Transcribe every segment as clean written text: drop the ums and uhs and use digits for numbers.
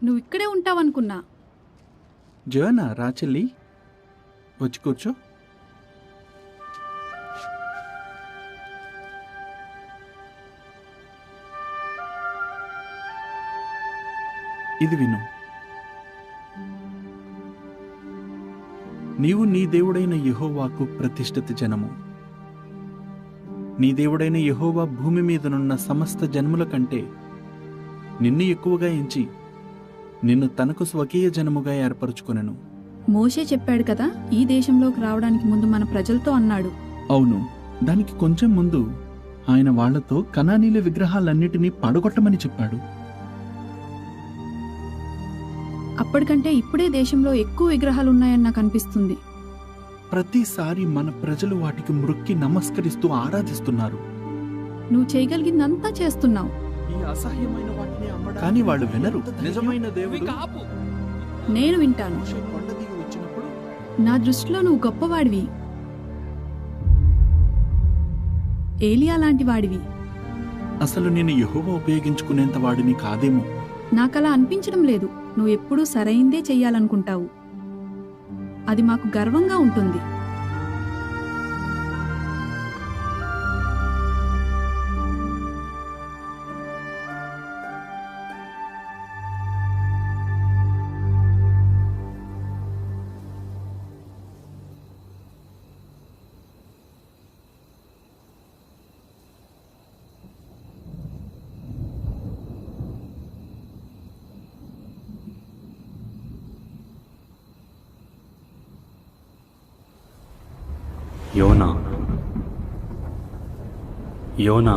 నువ్వు ఇక్కడే ఉంటావనుకున్నా. జోనా రా చెల్లి, వచ్చి కూర్చో. ఇది విను. నీవు నీ దేవుడైన యెహోవాకు ప్రతిష్ఠిత జనము. నీ దేవుడైన యెహోవా భూమి మీదనున్న సమస్త జనముల కంటే నిన్ను ఎక్కువగా ఎంచి నిన్ను తనకు స్వకీయ జనముగా ఏర్పరచుకొనెను. మోషే చెప్పాడు కదా, ఈ దేశంలోకి రావడానికి ముందు మన ప్రజలతో అన్నాడు. అవును, దానికి కొంచెం ముందు ఆయన వాళ్లతో కనానీల విగ్రహాలన్నిటినీ పడగొట్టమని చెప్పాడు. అప్పటికంటే ఇప్పుడే దేశంలో ఎక్కువ విగ్రహాలున్నాయని నాకు అనిపిస్తుంది. ప్రతిసారి మన ప్రజలు వాటికి మ్రొక్కి నమస్కరిస్తూ ఆరాధిస్తున్నారు. నువ్వు చేయగలిగిందంతా చేస్తున్నావు. ఈ అసహ్యమైన వాటిని కానీ వాళ్ళు వినరు. నిజమైన దేవుడు నేను వింటాను. కొండ దిగి వచ్చినప్పుడు నా దృష్టిలో నువ్వు గొప్పవాడివి, ఏలియా లాంటి వాడివి. అసలు నేను యెహోవా ఉపయోగించుకునేంత వాడిని కాదేమో. నాకలా అనిపించడం లేదు. నువ్వు ఎప్పుడూ సరైందే చెయ్యాలనుకుంటావు. అది మాకు గర్వంగా ఉంటుంది. యోనా, యోనా,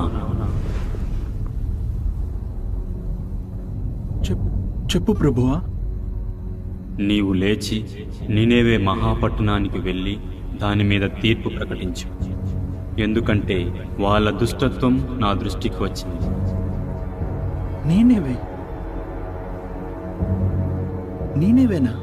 చెప్పు ప్రభువా. నీవు లేచి నినేవే మహాపట్టణానికి వెళ్ళి దాని మీద తీర్పు ప్రకటించు. ఎందుకంటే వాళ్ళ దుష్టత్వం నా దృష్టికి వచ్చింది. నేనేవేనా?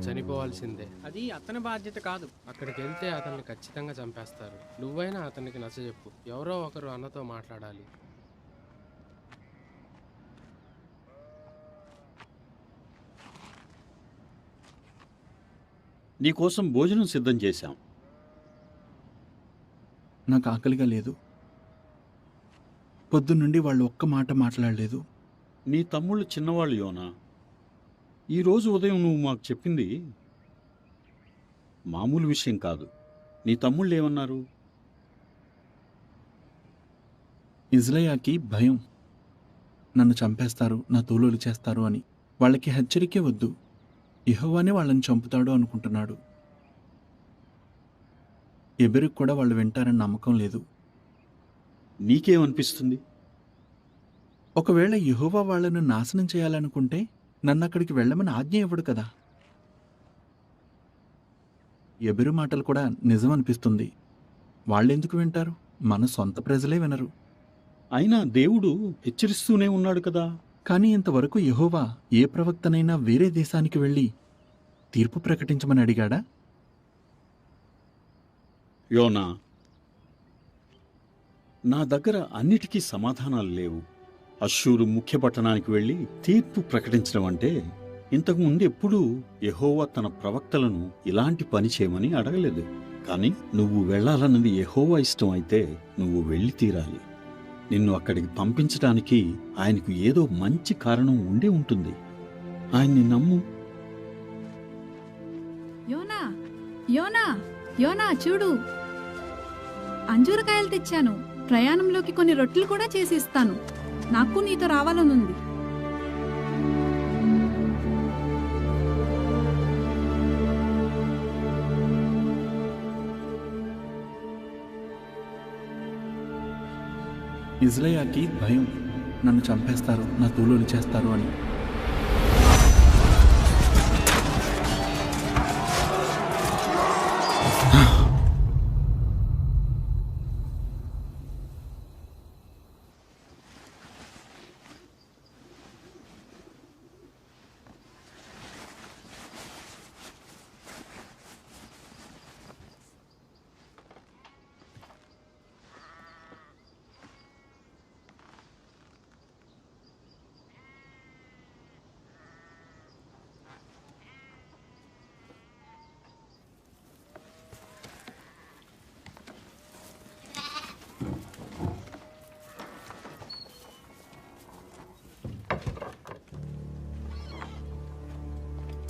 చనిపోవాల్సిందే. అది అతని బాధ్యత కాదు. అక్కడికి వెళ్తే అతన్ని ఖచ్చితంగా చంపేస్తారు. నువ్వైనా అతనికి నచ్చజెప్పు. ఎవరో ఒకరు అన్నతో మాట్లాడాలి. నీకోసం భోజనం సిద్ధం చేశాం. నాకు ఆకలిగా లేదు. పొద్దున్నుండి వాళ్ళు ఒక్క మాట మాట్లాడలేదు. నీ తమ్ముళ్ళు చిన్నవాళ్ళు యోనా. ఈరోజు ఉదయం నువ్వు మాకు చెప్పింది మామూలు విషయం కాదు. నీ తమ్ముళ్ళు ఏమన్నారు? ఇజ్రాయాకి భయం. నన్ను చంపేస్తారు, నా తోలులు చేస్తారు అని. వాళ్ళకి హెచ్చరికే వద్దు. యెహోవానే వాళ్ళని చంపుతాడు అనుకుంటున్నాడు. ఎబెరుకు కూడా వాళ్ళు వింటారని నమ్మకం లేదు. నీకేమనిపిస్తుంది? ఒకవేళ యెహోవా వాళ్ళను నాశనం చేయాలనుకుంటే నన్ను అక్కడికి వెళ్ళమని ఆజ్ఞ ఇవ్వడు కదా. ఎబెరు మాటలు కూడా నిజం అనిపిస్తుంది. వాళ్ళెందుకు వింటారు? మన సొంత ప్రజలే వినరు. అయినా దేవుడు హెచ్చరిస్తూనే ఉన్నాడు కదా. కానీ ఇంతవరకు యెహోవా ఏ ప్రవక్తనైనా వేరే దేశానికి వెళ్ళి తీర్పు ప్రకటించమని అడిగాడా? యోనా, నా దగ్గర అన్నిటికీ సమాధానాలు లేవు. అష్షూరు ముఖ్య పట్టణానికి వెళ్ళి తీర్పు ప్రకటించడం అంటే ఇంతకు ముందు ఎప్పుడూ యెహోవా తన ప్రవక్తలను ఇలాంటి పని చేయమని అడగలేదు. కానీ నువ్వు వెళ్లాలన్నది యెహోవా ఇష్టం అయితే నువ్వు వెళ్ళి తీరాలి. నిన్ను అక్కడికి పంపించడానికి ఆయనకు ఏదో మంచి కారణం ఉండే ఉంటుంది. ఆయన్ని నమ్ము. యోనా, యోనా, యోనా, చూడు, అంజూరకాయలు తెచ్చాను. ప్రయాణంలోకి కొన్ని రొట్టెలు కూడా చేసి ఇస్తాను. నాకు నీతో రావాలనుంది. ఇజ్రాయాకి భయం. నన్ను చంపేస్తారు, నా తోలులు చేస్తారు అని.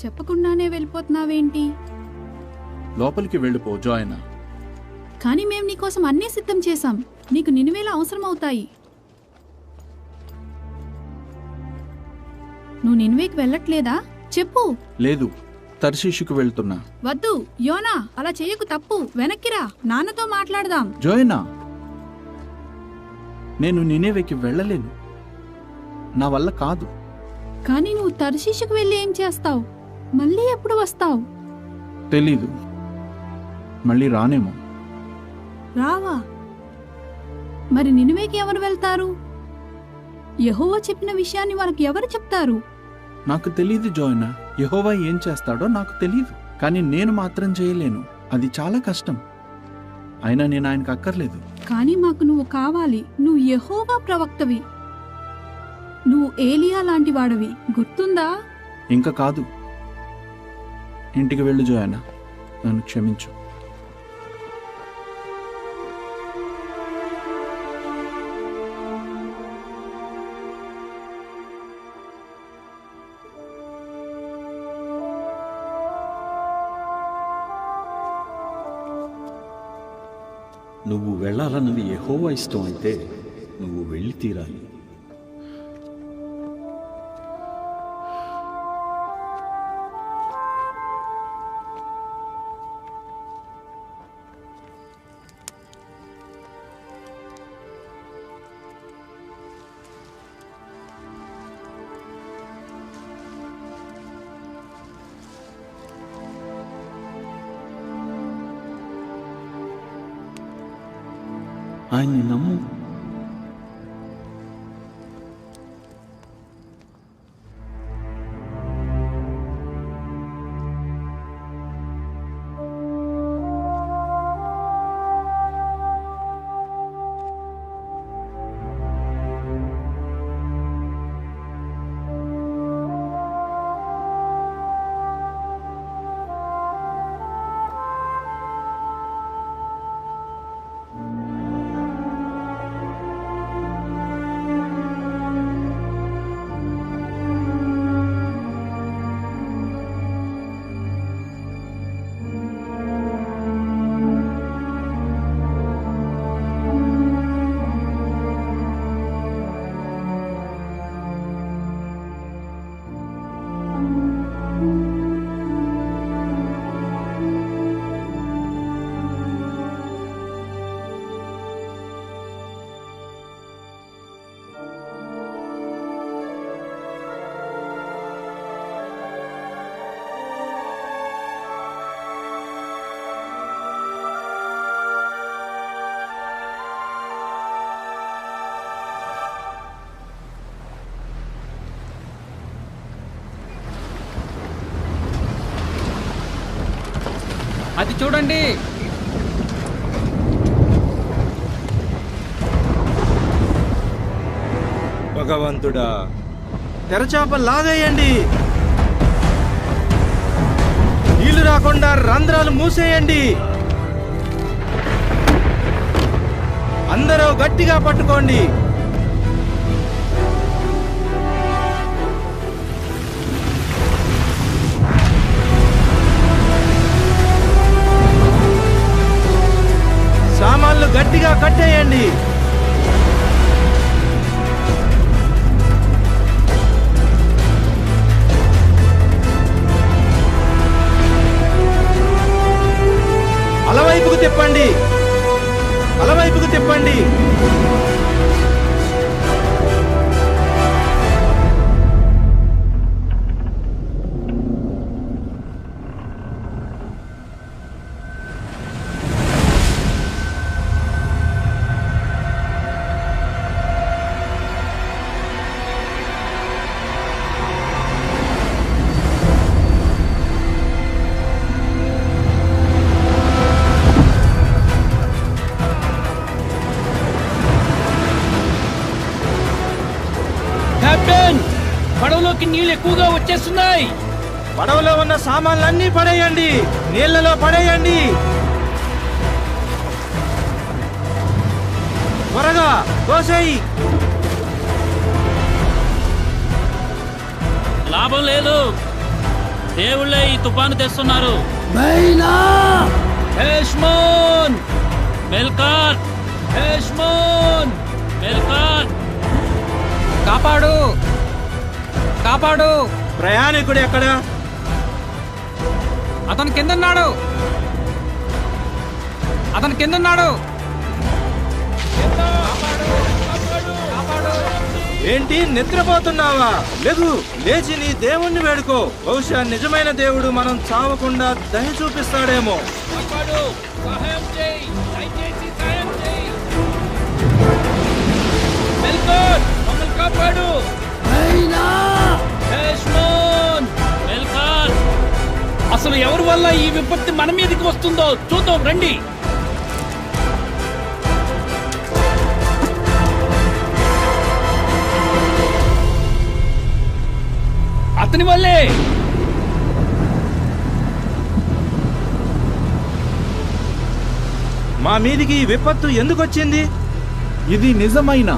చెప్పకుండానే వెళ్ళిపోతున్నావేంటి? లోపలికి వెళ్ళిపో జోయనా. కానీ మేం నీకోసం అన్నీ సిద్ధం చేశాం. నీకు నినివేలా అవసరమవుతాయి. నువ్వు నినివేకి వెళ్ళట్లేదా? చెప్పు. లేదు, తర్షీషుకు వెళ్తున్నా. వద్దు యోనా, అలా చేయకు, తప్పు. వెనక్కిరా, నాన్నతో మాట్లాడదాం. జోయనా, నేను నినేవేకి వెళ్ళలేను. నా వల్ల కాదు. కానీ నువ్వు తర్షీషుకు వెళ్ళి ఏం చేస్తావు? మళ్ళీ ఎప్పుడు వస్తావు? తెలీదు, మళ్ళీ రానేమో. రావా? మరి నినివేకి ఎవరు వెళ్తారు? యెహోవా చెప్పిన విషయాన్ని వాళ్ళకి ఎవరు చెప్తారు? నాకు తెలీదు జోయనా. యెహోవా ఏం చేస్తాడో నాకు తెలీదు. కానీ నేను మాత్రం చేయలేను. అది చాలా కష్టం. అయినా నేను ఆయనకు అక్కర్లేదు. కానీ మాకు నువ్వు కావాలి. నువ్వు యెహోవా ప్రవక్తవి. నువ్వు ఏలియా లాంటి వాడవి, గుర్తుందా? ఇంకా కాదు. ఇంటికి వెళ్ళు జోయనా, నన్ను క్షమించు. నువ్వు వెళ్ళాలన్నది యెహోవా ఇష్టం అయితే నువ్వు వెళ్ళి తీరాలి. ఆయన్ని నమ్ము. అది చూడండి. భగవంతుడా, తెరచాప లాగేయండి. నీళ్లు రాకుండా రంధ్రాలు మూసేయండి. అందరూ గట్టిగా పట్టుకోండి. సామాన్లు గట్టిగా కట్టేయండి. అలవైపుకు తిప్పండి, అలవైపుకు తిప్పండి. కెప్టెన్, పడవలోకి నీళ్ళు ఎక్కువగా వచ్చేస్తున్నాయి. పడవలో ఉన్న సామాన్లన్నీ పడేయండి, నీళ్లలో పడేయండి. త్వరగా కోసేయి. లాభం లేదు. దేవుళ్ళే ఈ తుఫాను తెస్తున్నారు. హేష్మోన్ మెల్కార్, హేష్మోన్ మెల్కార్, కాపాడు కాపాడు. ప్రయాణికుడు ఎక్కడ? అతను కిందన్నాడు, అతను కిందన్నాడు. ఏంటి నిద్రపోతున్నావా? లేగు, లేచి నీ దేవుణ్ణి వేడుకో. బహుశా నిజమైన దేవుడు మనం చావకుండా దయ చూపిస్తాడేమో. కాపాడు, సహాయం చేయి, దయచేసి సహాయం చేయి. మెల్కోర్, మమ్మల్ని కాపాడు. హేష్మోన్, మెల్కార్. అసలు ఎవరి వల్ల ఈ విపత్తి మన మీదకి వస్తుందో చూద్దాం రండి. అతని వల్లే. మా మీదికి ఈ విపత్తు ఎందుకు వచ్చింది? ఇది నిజమైన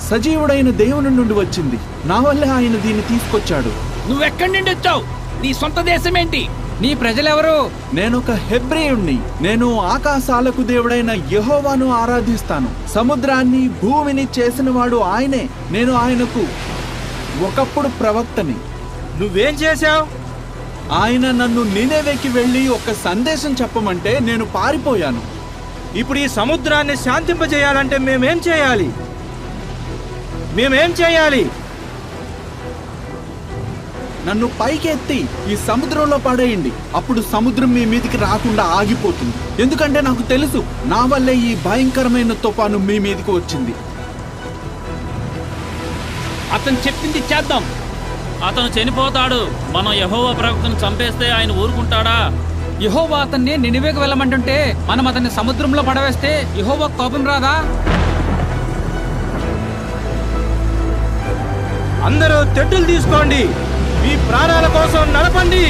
సజీవుడైన దేవుని నుండి వచ్చింది. నా వల్లే ఆయన దీన్ని తీసుకొచ్చాడు. నువ్వెక్కడి నుండి వచ్చావు? నీ సొంత దేశం ఏంటి? నీ ప్రజలెవరు? నేనొక హెబ్రేయుణ్ణి. నేను ఆకాశాలకు దేవుడైన యెహోవాను ఆరాధిస్తాను. సముద్రాన్ని భూమిని చేసినవాడు ఆయనే. నేను ఆయనకు ఒకప్పుడు ప్రవక్తని. నువ్వేం చేశావు? ఆయన నన్ను నినెవెకి వెళ్ళి ఒక సందేశం చెప్పమంటే నేను పారిపోయాను. ఇప్పుడు ఈ సముద్రాన్ని శాంతింపజేయాలంటే మేమేం చేయాలి? మేమేం చేయాలి? నన్ను పైకెత్తి ఈ సముద్రంలో పడేయండి. అప్పుడు సముద్రం మీ మీదికి రాకుండా ఆగిపోతుంది. ఎందుకంటే నాకు తెలుసు, నా వల్లే ఈ భయంకరమైన తుఫాను మీ మీదికి వచ్చింది. అతను చెప్పింది చేద్దాం. అతను చనిపోతాడు. మనం యెహోవా ప్రవక్తను చంపేస్తే ఆయన ఊరుకుంటాడా? యెహోవా అతన్ని నినివేకు వెళ్ళమంటుంటే మనం అతన్ని సముద్రంలో పడవేస్తే యెహోవా కోపం రాదా? అందరూ తెడ్డులు తీసుకోండి. మీ ప్రాణాల కోసం నడపండి.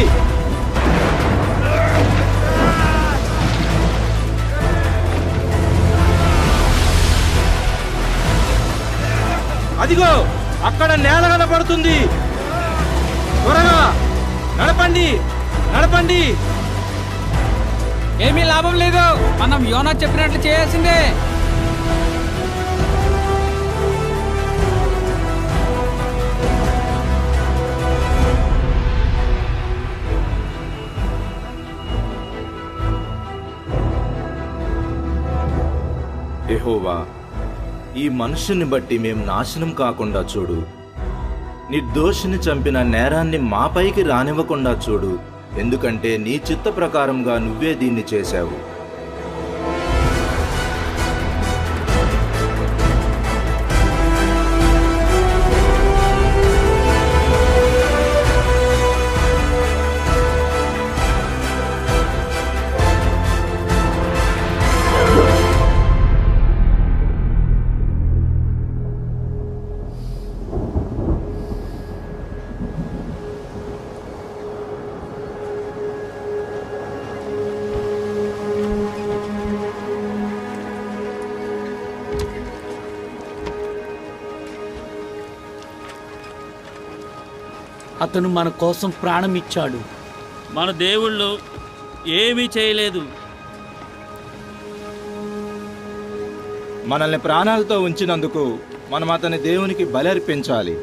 అదిగో అక్కడ నేల కనపడుతుంది. త్వరగా నడపండి, నడపండి. ఏమీ లాభం లేదు. మనం యోనా చెప్పినట్లు చేయాల్సిందే. యెహోవా, ఈ మనుషుని బట్టి మేం నాశనం కాకుండా చూడు. నిర్దోషిని చంపిన నేరాన్ని మాపైకి రానివ్వకుండా చూడు. ఎందుకంటే నీ చిత్త ప్రకారంగా నువ్వే దీన్ని చేశావు. అతను మన కోసం ప్రాణం ఇచ్చాడు. మన దేవుళ్ళు ఏమీ చేయలేదు. మనల్ని ప్రాణాలతో ఉంచినందుకు మనం అతని దేవునికి బలి అర్పించాలి.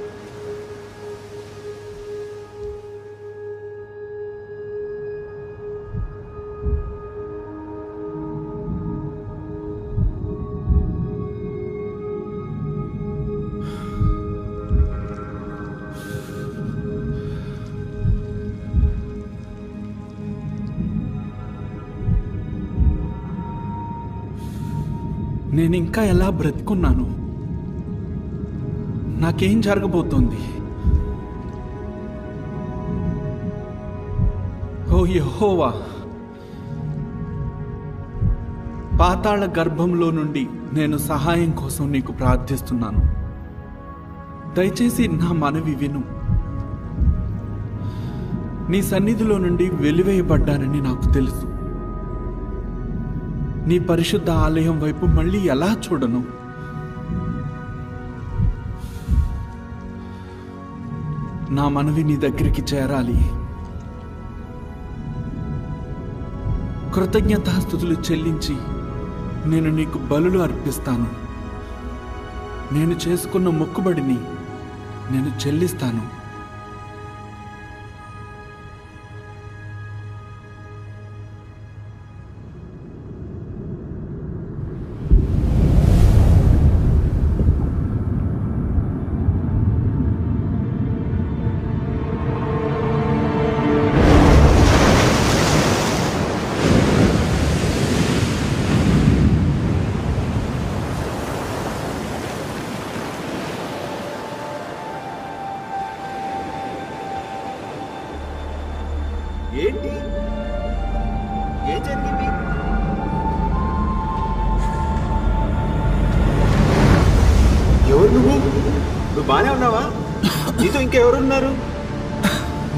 నేనింకా ఎలా బ్రతుకున్నాను? నాకేం జరగబోతోంది? ఓ యెహోవా, పాతాళ గర్భంలో నుండి నేను సహాయం కోసం నీకు ప్రార్థిస్తున్నాను. దయచేసి నా మనవి విను. నీ సన్నిధిలో నుండి వెలివేయబడ్డానని నాకు తెలుసు. నీ పరిశుద్ధ ఆలయం వైపు మళ్ళీ ఎలా చూడను? నా మనవి నీ దగ్గరికి చేరాలి. కృతజ్ఞతాస్తుతులు చెల్లించి నేను నీకు బలులు అర్పిస్తాను. నేను చేసుకున్న మొక్కుబడిని నేను చెల్లిస్తాను. ఏంటి? ఏం జరిగింది? ఎవరు నువ్వు బానే ఉన్నావా? నీతో ఇంకెవరున్నారు?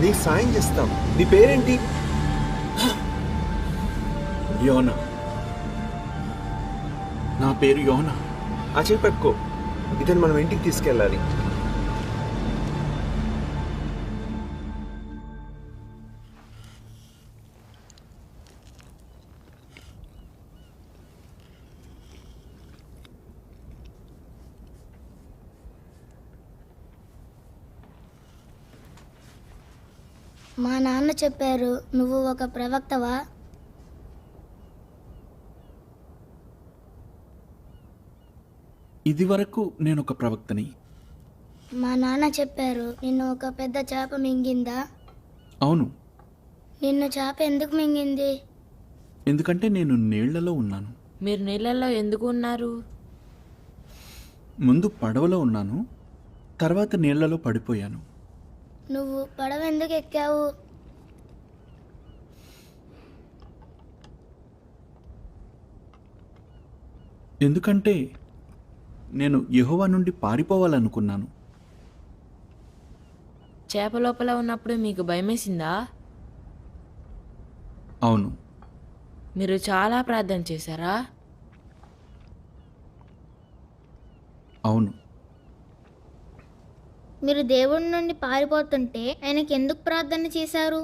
నీకు సాయం చేస్తాం. నీ పేరేంటి? యోనా. నా పేరు యోనా. ఆ చేయి పట్టుకో. ఇతను మనం ఇంటికి తీసుకెళ్ళాలి. మా నాన్న చెప్పారు, నువ్వు ఒక ప్రవక్తవా? ఇది వరకు నేను ఒక ప్రవక్తని. మా నాన్న చెప్పారు, నిన్ను ఒక పెద్ద చేప మింగిందా? అవును. నిన్ను చేప ఎందుకు మింగింది? ఎందుకంటే నేను నీళ్లలో ఉన్నాను. మీరు నీళ్ళల్లో ఎందుకు ఉన్నారు? ముందు పడవలో ఉన్నాను, తర్వాత నీళ్లలో పడిపోయాను. నువ్వు పడవ ఎందుకు ఎక్కావు? ఎందుకంటే నేను యెహోవా నుండి పారిపోవాలనుకున్నాను. చేప లోపల ఉన్నప్పుడు మీకు భయమేసిందా? అవును. మీరు చాలా ప్రార్థన చేశారా? అవును. మీరు దేవుడి నుండి పారిపోతుంటే ఆయనకి ఎందుకు ప్రార్థన చేశారు?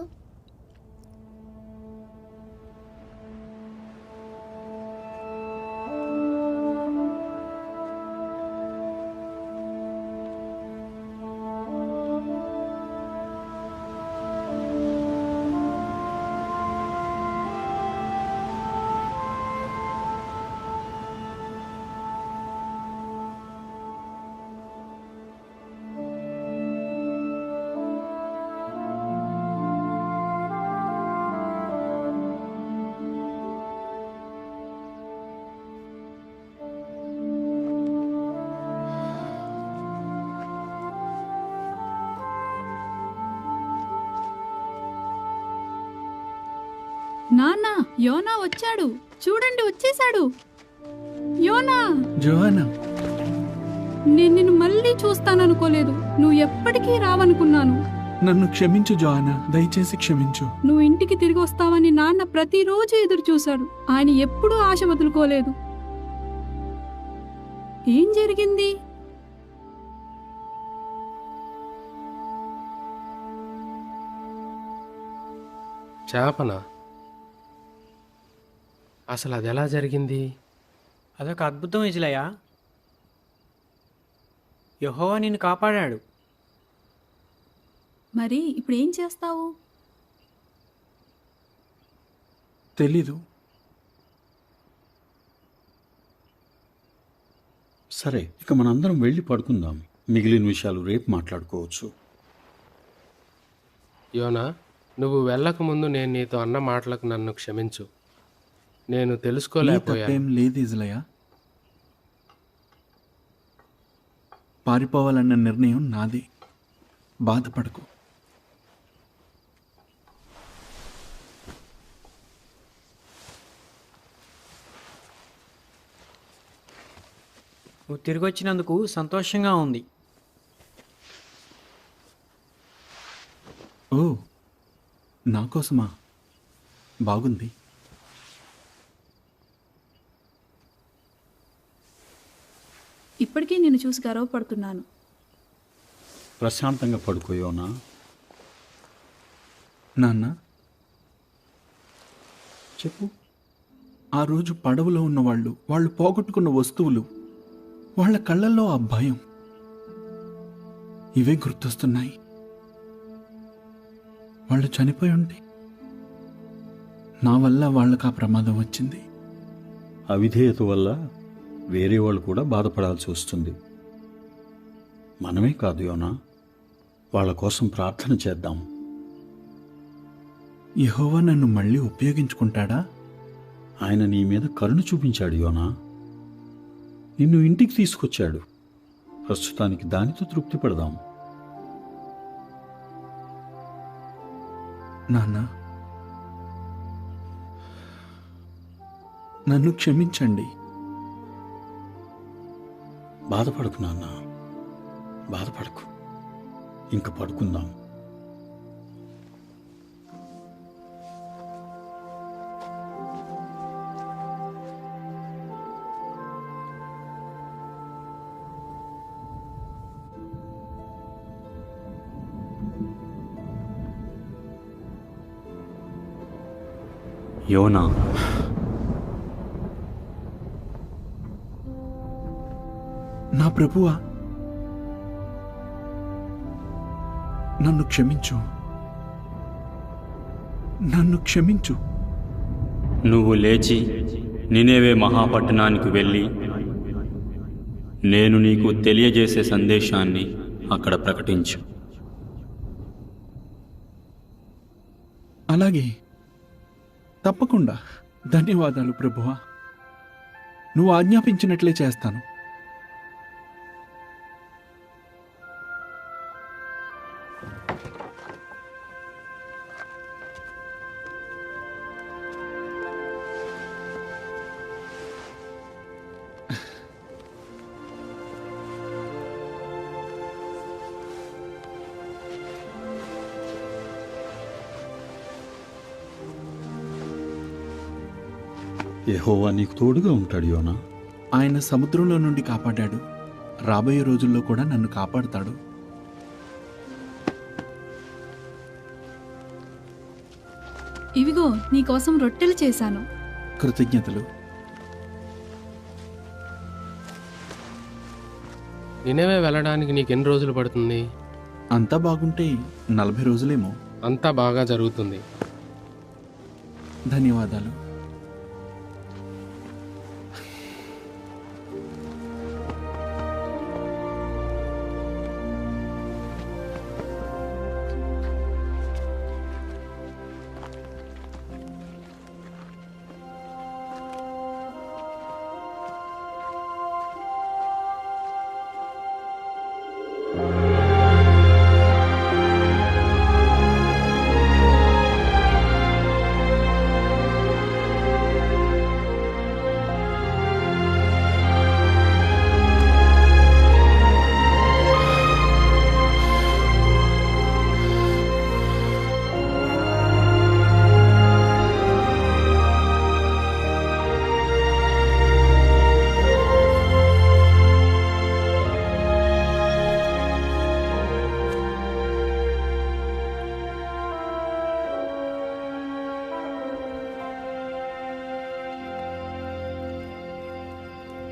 నాన్న, యోనా వచ్చాడు. చూడండి, వచ్చేశాడు. యోనా. జోహానా. నేను నిన్ను మళ్ళీ చూస్తాననుకోలేదు. నువ్వు ఎప్పటికీ రావనుకున్నాను. నన్ను క్షమించు జోహానా, దయచేసి క్షమించు. నువ్వు ఇంటికి తిరిగి వస్తావని నాన్న ప్రతిరోజు ఎదురు చూశాడు. ఆయన ఎప్పుడూ ఆశ వదులుకోలేదు. ఏం జరిగింది? చేపనా? అసలు అది ఎలా జరిగింది? అదొక అద్భుతం ఇజ్లయ్య. యెహోవా నిన్ను కాపాడాడు. మరి ఇప్పుడు ఏం చేస్తావు? తెలీదు. సరే, ఇక మనందరం వెళ్ళి పడుకుందాం. మిగిలిన విషయాలు రేపు మాట్లాడుకోవచ్చు. యోనా, నువ్వు వెళ్ళక ముందు నేను నీతో అన్న మాటలకు నన్ను క్షమించు. నేను తెలుసుకోలేకపోయాను. తప్పేం లేదు ఇజ్లయ్య. పారిపోవాలన్న నిర్ణయం నాదే. బాధపడకు. నువ్వు తిరిగి వచ్చినందుకు సంతోషంగా ఉంది. ఓ, నా కోసమా? బాగుంది. ఇప్పటికీ నిన్ను చూసి గర్వపడుతున్నాను. ప్రశాంతంగా పడుకోయోనా. నాన్న, చెప్పు. ఆ రోజు పడవలో ఉన్నవాళ్ళు, వాళ్ళు పోగొట్టుకున్న వస్తువులు, వాళ్ళ కళ్ళల్లో ఆ భయం, ఇవే గుర్తొస్తున్నాయి. వాళ్ళు చనిపోయి ఉంటే నా వల్ల వాళ్ళకి ఆ ప్రమాదం వచ్చింది. అవిధేయత వల్ల వేరే వాళ్ళు కూడా బాధపడాల్సి వస్తుంది. మనమే కాదు యోనా, వాళ్ళ కోసం ప్రార్థన చేద్దాం. యెహోవా నన్ను మళ్ళీ ఉపయోగించుకుంటాడా? ఆయన నీ మీద కరుణ చూపించాడు యోనా. నిన్ను ఇంటికి తీసుకొచ్చాడు. ప్రస్తుతానికి దానితో తృప్తి పడదాం. నాన్న, నన్ను క్షమించండి. బాధపడకు నాన్న, బాధపడకు. ఇంక పడుకుందాం. యోనా, నా ప్రభువా, నన్ను క్షమించు, నన్ను క్షమించు. నువ్వు లేచి నినేవే మహాపట్టణానికి వెళ్ళి నేను నీకు తెలియజేసే సందేశాన్ని అక్కడ ప్రకటించు. అలాగే, తప్పకుండా. ధన్యవాదాలు ప్రభువా. నువ్వు ఆజ్ఞాపించినట్లే చేస్తాను. యెహోవా నీకు తోడుగా ఉంటాడు యోనా. ఆయన సముద్రంలో నుండి కాపాడాడు. రాబోయే రోజుల్లో కూడా నన్ను కాపాడుతాడు. ఇవిగో నీకోసం రొట్టెలు చేశాను. కృతజ్ఞతలు. నినవే వెళ్ళడానికి నీకు ఎన్ని రోజులు పడుతుంది? అంతా బాగుంటే 40 రోజులేమో. అంతా బాగా జరుగుతుంది. ధన్యవాదాలు.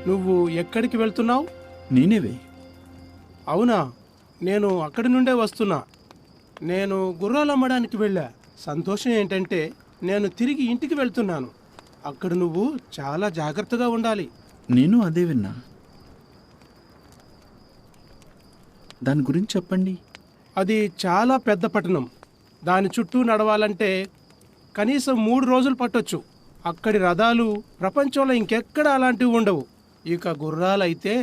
నువ్వు ఎక్కడికి వెళ్తున్నావు? నేనేవే. అవునా, నేను అక్కడి నుండే వస్తున్నా. నేను గుర్రాలు అమ్మడానికి వెళ్ళా. సంతోషం ఏంటంటే నేను తిరిగి ఇంటికి వెళ్తున్నాను. అక్కడ నువ్వు చాలా జాగ్రత్తగా ఉండాలి. నేను అదే విన్నా. దాని గురించి చెప్పండి. అది చాలా పెద్ద పట్టణం. దాని చుట్టూ నడవాలంటే కనీసం 3 రోజులు పట్టొచ్చు. అక్కడి రథాలు ప్రపంచంలో ఇంకెక్కడ అలాంటివి ఉండవు. ఇక గుర్రాలైతే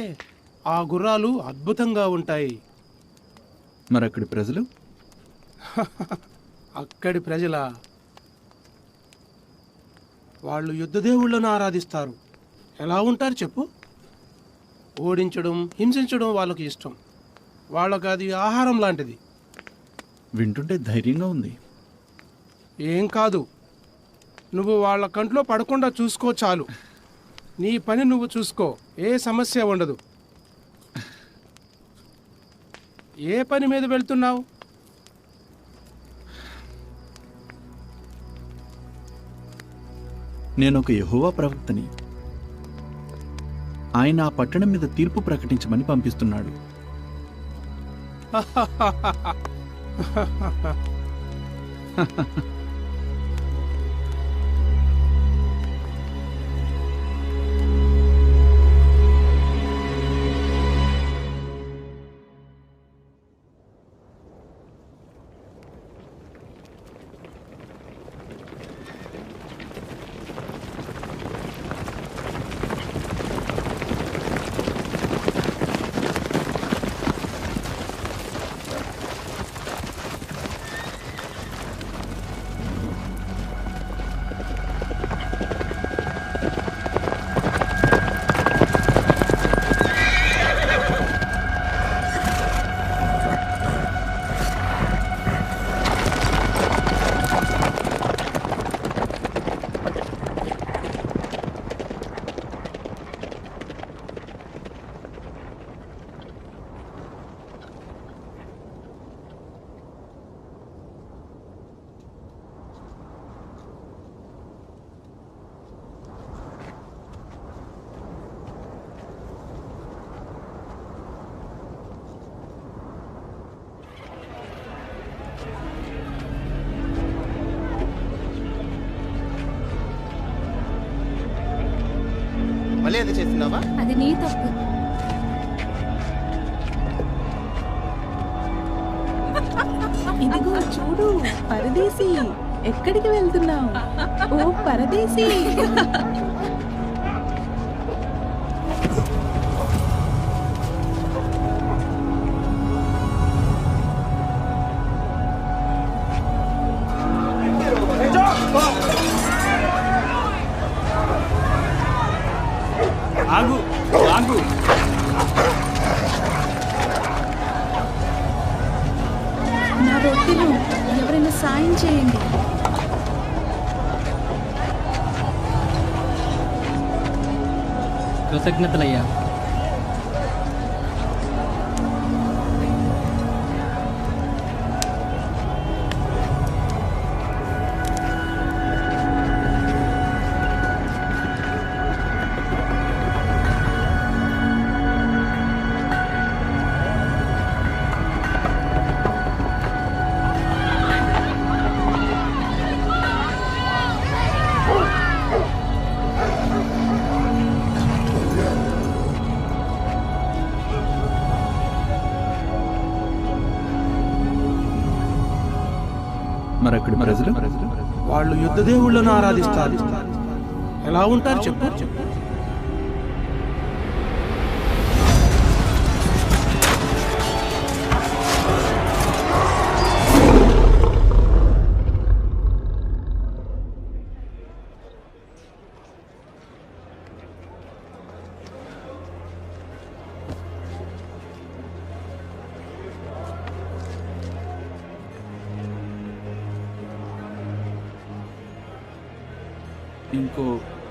ఆ గుర్రాలు అద్భుతంగా ఉంటాయి. మరి అక్కడి ప్రజలు? అక్కడి ప్రజల వాళ్ళు యుద్ధదేవుళ్ళను ఆరాధిస్తారు. ఎలా ఉంటారు చెప్పు? ఓడించడం, హింసించడం వాళ్ళకి ఇష్టం. వాళ్ళకి అది ఆహారం లాంటిది. వింటుంటే ధైర్యంగా ఉంది. ఏం కాదు, నువ్వు వాళ్ళ కంట్లో పడకుండా చూసుకో చాలు. నీ పని నువ్వు చూసుకో, ఏ సమస్య ఉండదు. ఏ పని మీద వెళ్తున్నావు? నేను ఒక యెహోవా ప్రవక్తని. ఆయన ఆ పట్టణం మీద తీర్పు ప్రకటించమని పంపిస్తున్నాడు. మళ్ళీ అది చేస్తున్నావా? అది నీ తప్పు. ఇదిగో చూడు పరదేశీ, ఎక్కడికి వెళ్తున్నావు? ఓ పరదేశీ. ఆగు ఆగు. నా రొట్టెలు ఎవరైనా సాయం చేయండి. కృతజ్ఞతలయ్యా. మరక్కడి ప్రజలు వాళ్ళు యుద్ధ దేవుళ్ళను ఆరాధిస్తారు. ఎలా ఉంటారు చెప్పు?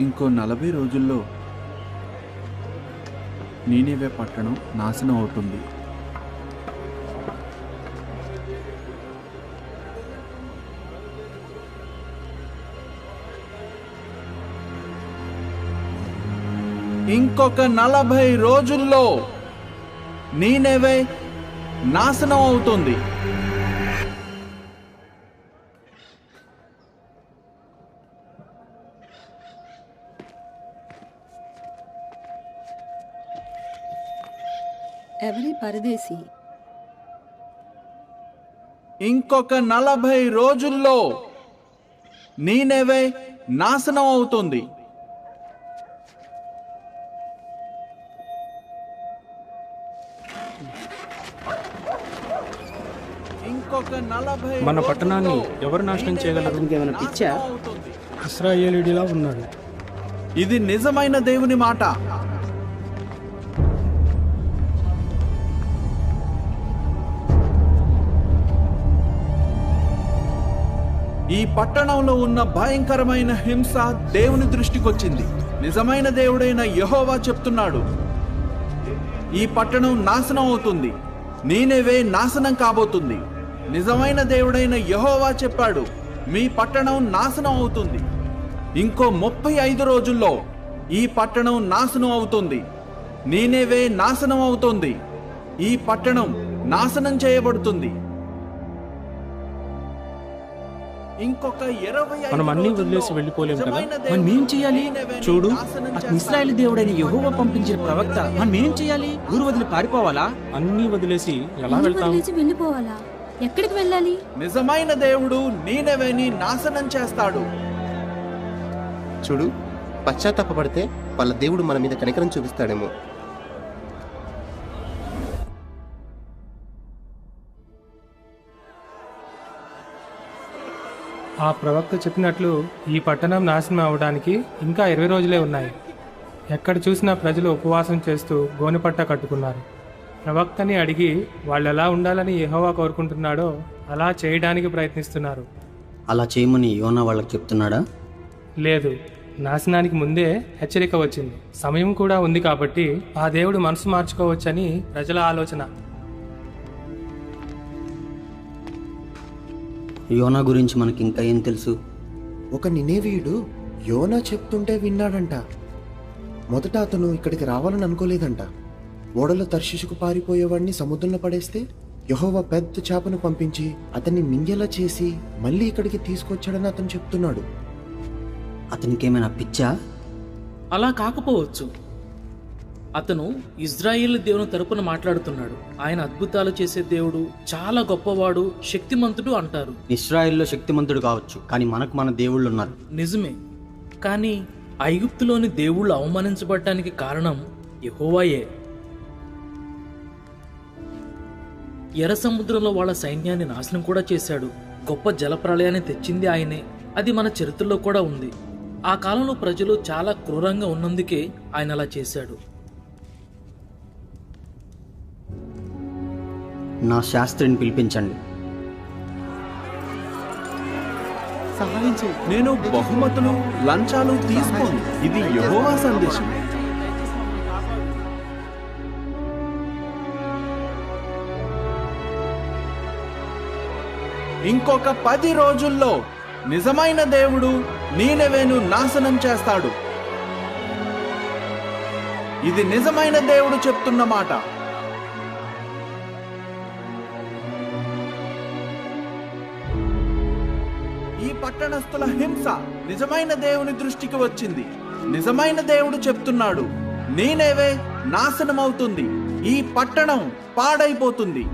ఇంకో 40 రోజుల్లో నీనెవే పట్టణం నాశనం అవుతుంది. ఇంకొక 40 రోజుల్లో నీనెవే నాశనం అవుతుంది. ఎవరి పరదేశీ? ఇంకొక 40 రోజుల్లో నీనెవే నాశనం అవుతుంది. ఇంకొక 40 మన పట్టణాన్ని ఎవరు నాశనం చేయగలరు? ఇంకేమైనా పిచ్చా? ఇశ్రాయేలీయుడిలా ఉన్నాడు. ఇది నిజమైన దేవుని మాట. ఈ పట్టణంలో ఉన్న భయంకరమైన హింస దేవుని దృష్టికొచ్చింది. నిజమైన దేవుడైన యెహోవా చెప్తున్నాడు, ఈ పట్టణం నాశనం అవుతుంది. నీనెవే నాశనం కాబోతుంది. నిజమైన దేవుడైన యెహోవా చెప్పాడు, మీ పట్టణం నాశనం అవుతుంది. ఇంకో 35 రోజుల్లో ఈ పట్టణం నాశనం అవుతుంది. నీనెవే నాశనం అవుతుంది. ఈ పట్టణం నాశనం చేయబడుతుంది. ఇంకొక 25 మనం అన్ని వదిలేసి వెళ్ళిపోలేం కదా. మనం ఏం చేయాలి? చూడు, అతను ఇశ్రాయేలు దేవుడైన యెహోవా పంపించిన ప్రవక్త. మనం ఏం చేయాలి? ఊరు వదిలి పారిపోవాలా? అన్ని వదిలేసి ఎలా వెళ్తాం? వెళ్ళిపోవాలా? ఎక్కడికి వెళ్ళాలి? నిజమైన దేవుడు నీనెవేని నాశనం చేస్తాడు. చూడు, పశ్చాత్తాపపడితే వాళ్ళ దేవుడు మన మీద కనికరం చూపిస్తాడేమో. ఆ ప్రవక్త చెప్పినట్లు ఈ పట్టణం నాశనం అవడానికి ఇంకా 20 రోజులే ఉన్నాయి. ఎక్కడ చూసినా ప్రజలు ఉపవాసం చేస్తూ గోనెపట్ట కట్టుకున్నారు. ప్రవక్తని అడిగి వాళ్ళు ఎలా ఉండాలని యెహోవా కోరుకుంటున్నాడో అలా చేయడానికి ప్రయత్నిస్తున్నారు. అలా చేయమని యోనా వాళ్ళకి చెప్తున్నాడా? లేదు, నాశనానికి ముందే హెచ్చరిక వచ్చింది. సమయం కూడా ఉంది కాబట్టి ఆ దేవుడు మనసు మార్చుకోవచ్చని ప్రజల ఆలోచన. యోనా గురించి మనకి ఇంకా ఏం తెలుసు? ఒక నినేవీయుడు యోనా చెప్తుంటే విన్నాడంట. మొదట అతను ఇక్కడికి రావాలని అనుకోలేదంట. ఓడలో తర్షీషుకు పారిపోయేవాడిని సముద్రంలో పడేస్తే యెహోవా పెద్ద చేపను పంపించి అతన్ని మింగేలా చేసి మళ్ళీ ఇక్కడికి తీసుకొచ్చాడని అతను చెప్తున్నాడు. అతనికేమైనా పిచ్చా? అలా కాకపోవచ్చు. అతను ఇజ్రాయేల్ దేవుని తరపున మాట్లాడుతున్నాడు. ఆయన అద్భుతాలు చేసే దేవుడు, చాలా గొప్పవాడు, శక్తిమంతుడు అంటారు. ఇశ్రాయేల్లో శక్తిమంతుడు కావచ్చు, కానీ మనకు మన దేవుళ్ళు ఉన్నారు. నిజమే, కానీ ఐగుప్తులోని దేవుళ్ళు అవమానించబడటానికి కారణం యెహోవాయే. ఎర్ర సముద్రంలో వాళ్ళ సైన్యాన్ని నాశనం కూడా చేశాడు. గొప్ప జలప్రళయాన్ని తెచ్చింది ఆయనే. అది మన చరిత్రలో కూడా ఉంది. ఆ కాలంలో ప్రజలు చాలా క్రూరంగా ఉన్నందుకే ఆయన అలా చేశాడు. నా శాస్త్రిని పిలిపించండి. నేను బహుమతులు లంచాలు తీసుకోను. ఇది యెహోవా సందేశం. ఇంకొక 10 రోజుల్లో నిజమైన దేవుడు నీనెవేను నాశనం చేస్తాడు. ఇది నిజమైన దేవుడు చెప్తున్న మాట. ఈ పట్టణస్థుల హింస నిజమైన దేవుని దృష్టికి వచ్చింది. నిజమైన దేవుడు చెప్తున్నాడు, నీనెవే నాశనమవుతుంది. ఈ పట్టణం పాడైపోతుంది.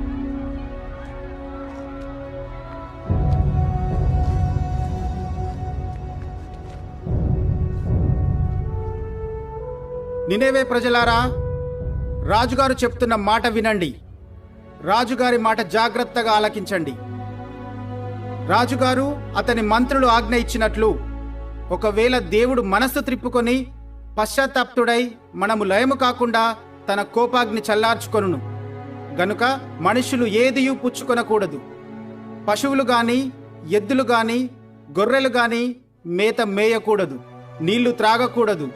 నినేవే ప్రజలారా, రాజుగారు చెప్తున్న మాట వినండి. రాజుగారి మాట జాగ్రత్తగా ఆలకించండి. రాజుగారు అతని మంత్రులు ఆజ్ఞ ఇచ్చినట్లు ఒకవేళ దేవుడు మనస్సు త్రిప్పుకొని పశ్చాత్తాప్తుడై మనము లయము కాకుండా తన కోపాగ్ని చల్లార్చుకొనును. గనుక మనుషులు ఏదియూ పుచ్చుకొనకూడదు. పశువులు గాని, ఎద్దులు గాని, గొర్రెలు గాని మేత మేయకూడదు. నీళ్లు త్రాగకూడదు.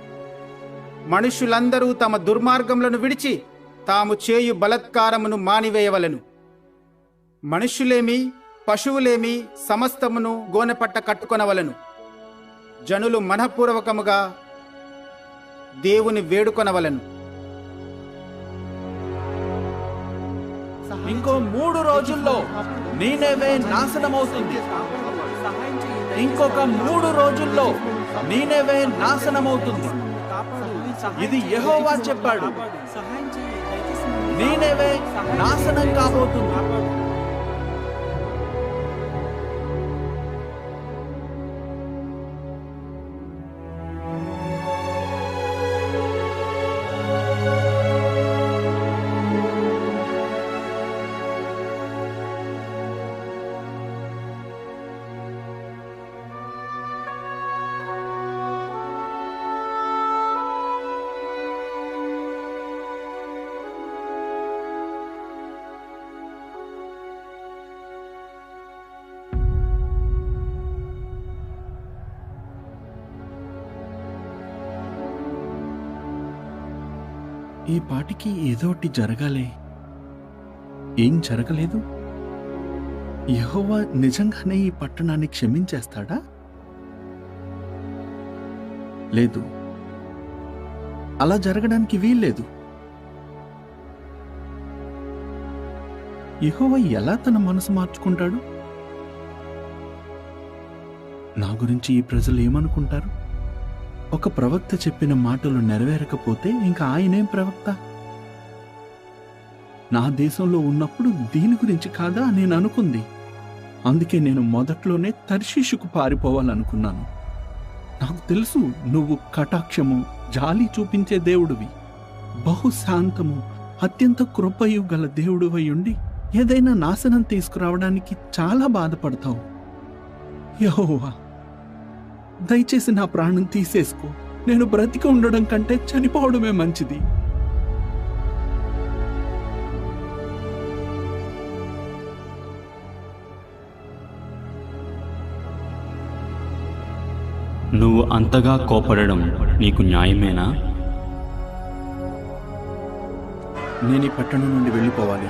మనుషులందరూ తమ దుర్మార్గములను విడిచి తాము చేయు బలత్కారమును మానివేయవలెను. మనుష్యులేమి పశువులేమి సమస్తమును గోనెపట్ట కట్టుకొనవలెను. జనులు మనఃపూర్వకముగా దేవుని వేడుకొనవలెను. ఇంకో 3 రోజుల్లో నీనెవే నాశనమవుతుంది. ఇంకొక 3 రోజుల్లో నీనెవే నాశనమవుతుంది. ఇది యెహోవా చెప్పాడు. నీనెవే నాశనం కాబోతుంది. ఈ పాటికి ఏదోటి జరగాలి. ఏం జరగలేదు? యెహోవా నిజంగానే ఈ పట్టణాన్ని క్షమించేస్తాడా? లేదు, అలా జరగడానికి వీల్లేదు. యెహోవా ఎలా తన మనసు మార్చుకుంటాడు? నా గురించి ఈ ప్రజలు ఏమనుకుంటారు? ఒక ప్రవక్త చెప్పిన మాటలు నెరవేరకపోతే ఇంకా ఆయనేం ప్రవక్త? నా దేశంలో ఉన్నప్పుడు దీని గురించి కాదా నేను అనుకుంది. అందుకే నేను మొదట్లోనే తర్షీషుకు పారిపోవాలనుకున్నాను. నాకు తెలుసు నువ్వు కటాక్షము, జాలి చూపించే దేవుడివి, బహుశాంతము, అత్యంత కృపయు గల దేవుడివై ఉండి ఏదైనా నాశనం తీసుకురావడానికి చాలా బాధపడతావు. యెహోవా, దయచేసి నా ప్రాణం తీసేసుకో. నేను బ్రతికి ఉండడం కంటే చనిపోవడమే మంచిది. నువ్వు అంతగా కోపడడం నీకు న్యాయమేనా? నేను ఈ పట్టణం నుండి వెళ్ళిపోవాలి.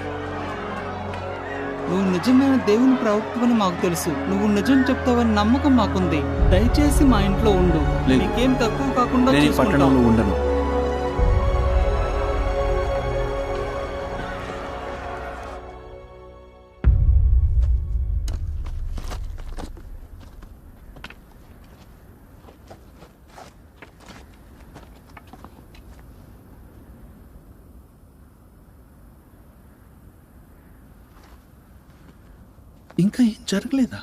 నువ్వు నిజమైన దేవుని ప్రవక్తవని మాకు తెలుసు. నువ్వు నిజం చెప్తావని నమ్మకం మాకుంది. దయచేసి మా ఇంట్లో ఉండు. నీకేం తక్కువ కాకుండా నేను ఈ పట్టణంలో ఉండను. ఇంకా ఏం జరగలేదా?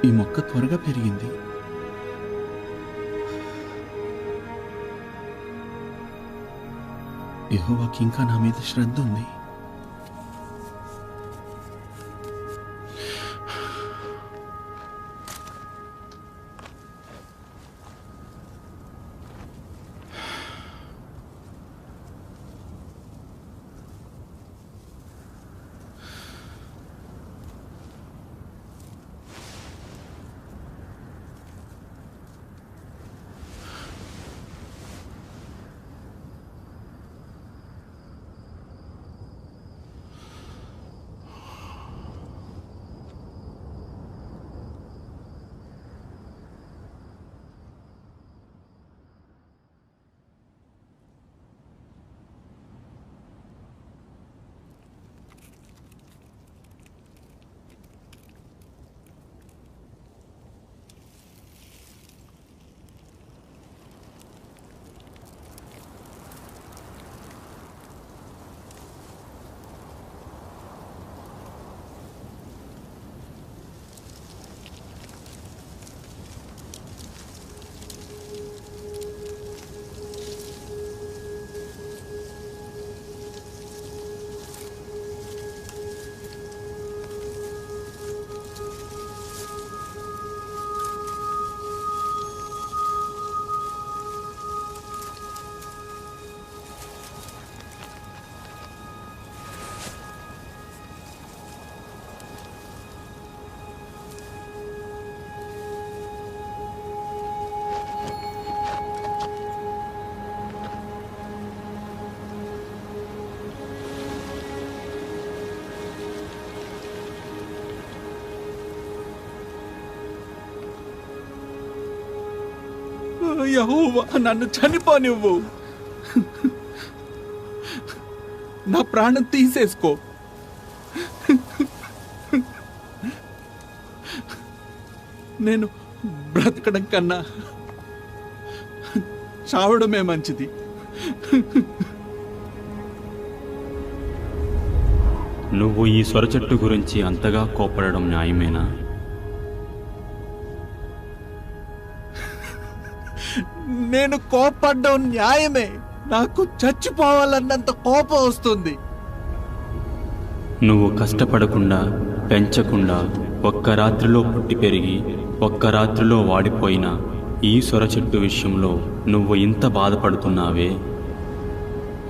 ఈ మొక్క త్వరగా పెరిగింది. యెహోవాకి ఇంకా నా మీద శ్రద్ధ ఉంది. యెహోవా, నన్ను చనిపోనివ్వు. నా ప్రాణం తీసేసుకో. నేను బ్రతకడం కన్నా చావడమే మంచిది. నువ్వు ఈ సొరచెట్టు గురించి అంతగా కోపడడం న్యాయమేనా? నేను కోపడ్డం న్యాయమే. నాకు చచ్చిపోవాలన్నంత కోపం వస్తుంది. నువ్వు కష్టపడకుండా, పెంచకుండా, ఒక్క రాత్రిలో పుట్టి పెరిగి ఒక్క రాత్రిలో వాడిపోయిన ఈ సొరచెట్టు విషయంలో నువ్వు ఇంత బాధపడుతున్నావే,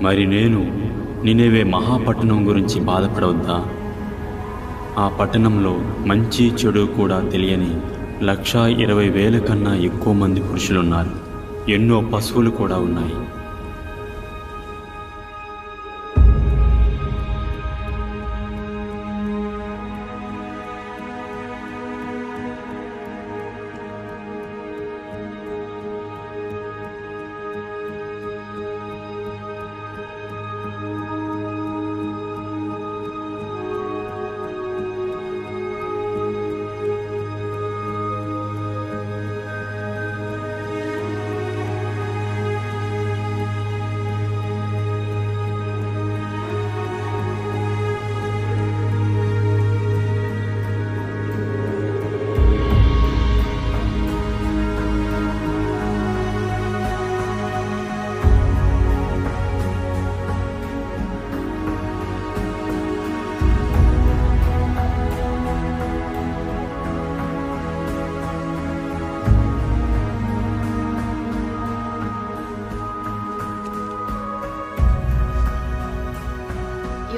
మరి నేను నినేవే మహాపట్టణం గురించి బాధపడవద్దా? ఆ పట్టణంలో మంచి చెడు కూడా తెలియని 1,20,000 కన్నా ఎక్కువ మంది పురుషులున్నారు. ఎన్నో పశువులు కూడా ఉన్నాయి.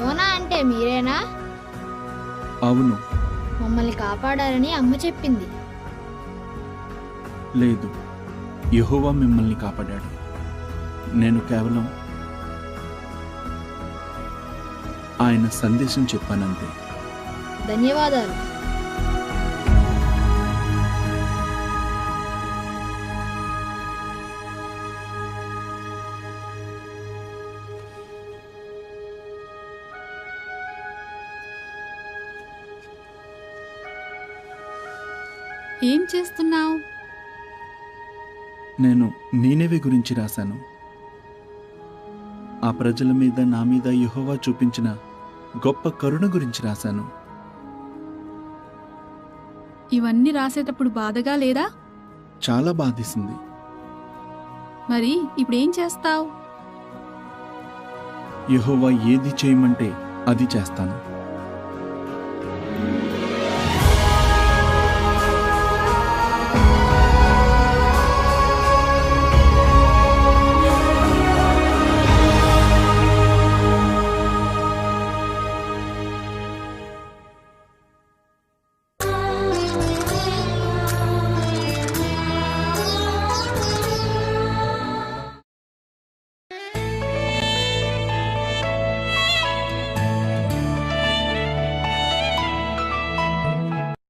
యోనా అంటే మీరేనా? అవును. మమ్మల్ని కాపాడారని అమ్మ చెప్పింది. లేదు, యెహోవా మిమ్మల్ని కాపాడాడు. నేను కేవలం ఆయన సందేశం చెప్పానంతే. ధన్యవాదాలు. ఏం చేస్తున్నావు? నేను నీనెవే గురించి రాశాను. ఆ ప్రజల మీద, నా మీద యెహోవా చూపించిన గొప్ప కరుణ గురించి రాశాను. ఇవన్నీ రాసేటప్పుడు బాధగా లేదా? చాలా బాధేసింది. మరి ఇప్పుడేం చేస్తావు? యెహోవా ఏది చేయమంటే అది చేస్తాను.